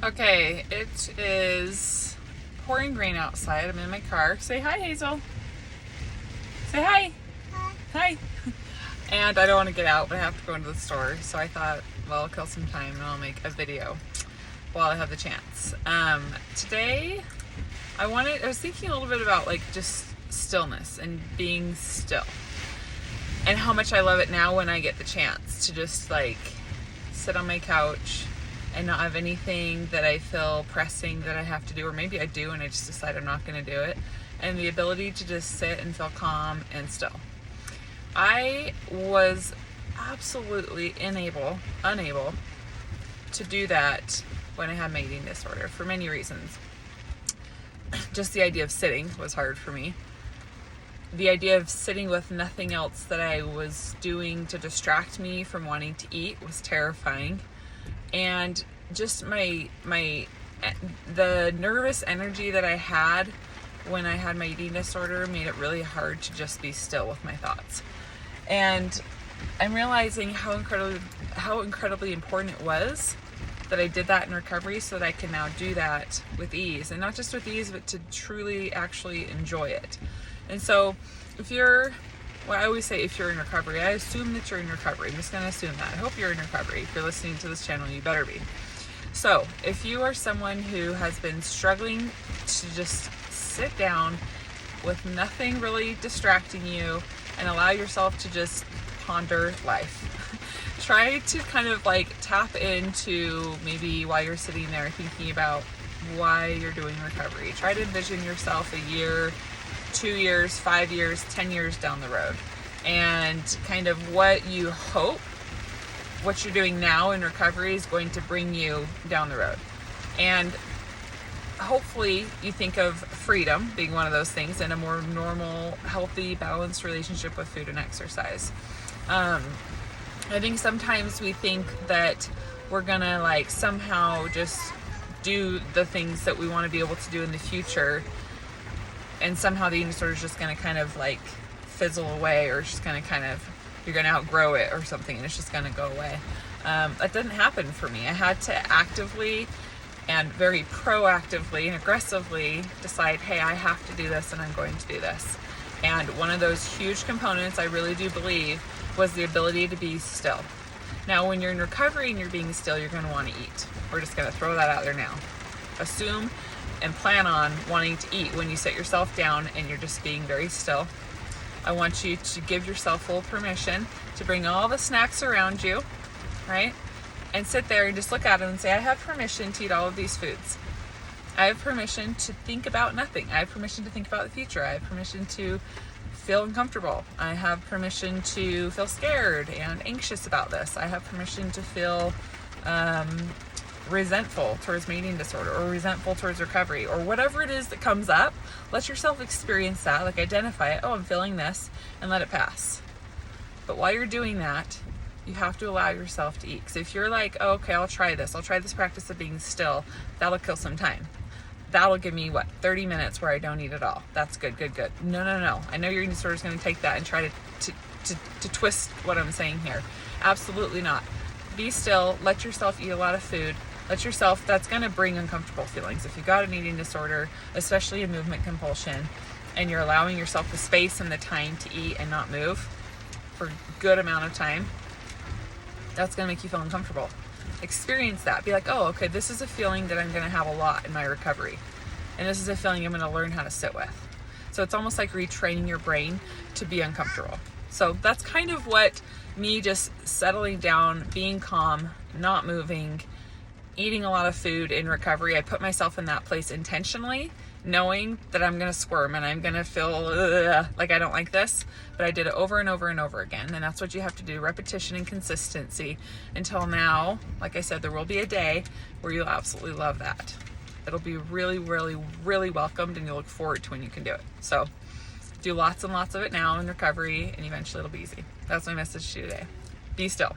Okay, it is pouring rain outside. I'm in my car. Say hi, Hazel. Say hi. Hi. And I don't want to get out, but I have to go into the store. So I thought, well, I'll kill some time and I'll make a video while I have the chance. Today, I was thinking a little bit about like just stillness and being still. And how much I love it now when I get the chance to just like sit on my couch and not have anything that I feel pressing that I have to do, or maybe I do and I just decide I'm not going to do it, and the ability to just sit and feel calm and still. I was absolutely unable to do that when I had my eating disorder for many reasons. Just the idea of sitting was hard for me. The idea of sitting with nothing else that I was doing to distract me from wanting to eat was terrifying. And just the nervous energy that I had when I had my eating disorder made it really hard to just be still with my thoughts. And I'm realizing how incredibly important it was that I did that in recovery so that I can now do that with ease. And not just with ease, but to truly actually enjoy it. And so I always say if you're in recovery, I assume that you're in recovery. I'm just going to assume that. I hope you're in recovery. If you're listening to this channel, you better be. So if you are someone who has been struggling to just sit down with nothing really distracting you and allow yourself to just ponder life, try to kind of like tap into maybe while you're sitting there thinking about why you're doing recovery. Try to envision yourself a year, 2 years, 5 years, 10 years down the road, and kind of what you hope what you're doing now in recovery is going to bring you down the road. And hopefully you think of freedom being one of those things, and a more normal, healthy, balanced relationship with food and exercise. I think sometimes we think that we're gonna like somehow just do the things that we want to be able to do in the future, and somehow the eating disorder is just going to kind of like fizzle away, or it's just going to you're going to outgrow it or something, and it's just going to go away. That didn't happen for me. I had to actively and very proactively and aggressively decide, hey, I have to do this and I'm going to do this. And one of those huge components, I really do believe, was the ability to be still. Now, when you're in recovery and you're being still, you're going to want to eat. We're just going to throw that out there now. Assume and plan on wanting to eat when you sit yourself down and you're just being very still. I want you to give yourself full permission to bring all the snacks around you, right? And sit there and just look at them and say, I have permission to eat all of these foods. I have permission to think about nothing. I have permission to think about the future. I have permission to feel uncomfortable. I have permission to feel scared and anxious about this. I have permission to feel resentful towards my eating disorder, or resentful towards recovery, or whatever it is that comes up. Let yourself experience that, like identify it. Oh, I'm feeling this, and let it pass. But while you're doing that, you have to allow yourself to eat. Because if you're like, oh, okay, I'll try this practice of being still, that'll kill some time. That'll give me 30 minutes where I don't eat at all. That's good. No. I know your eating disorder is going to take that and try to twist what I'm saying here. Absolutely not. Be still. Let yourself eat a lot of food. That's going to bring uncomfortable feelings. If you've got an eating disorder, especially a movement compulsion, and you're allowing yourself the space and the time to eat and not move for a good amount of time, that's going to make you feel uncomfortable. Experience that. Be like, oh, okay, this is a feeling that I'm going to have a lot in my recovery. And this is a feeling I'm going to learn how to sit with. So it's almost like retraining your brain to be uncomfortable. So that's kind of what me just settling down, being calm, not moving, eating a lot of food in recovery. I put myself in that place intentionally, knowing that I'm going to squirm and I'm going to feel like I don't like this, but I did it over and over and over again. And that's what you have to do, repetition and consistency, until now. Like I said, there will be a day where you'll absolutely love that. It'll be really, really, really welcomed, and you'll look forward to when you can do it. So do lots and lots of it now in recovery, and eventually it'll be easy. That's my message to you today. Be still.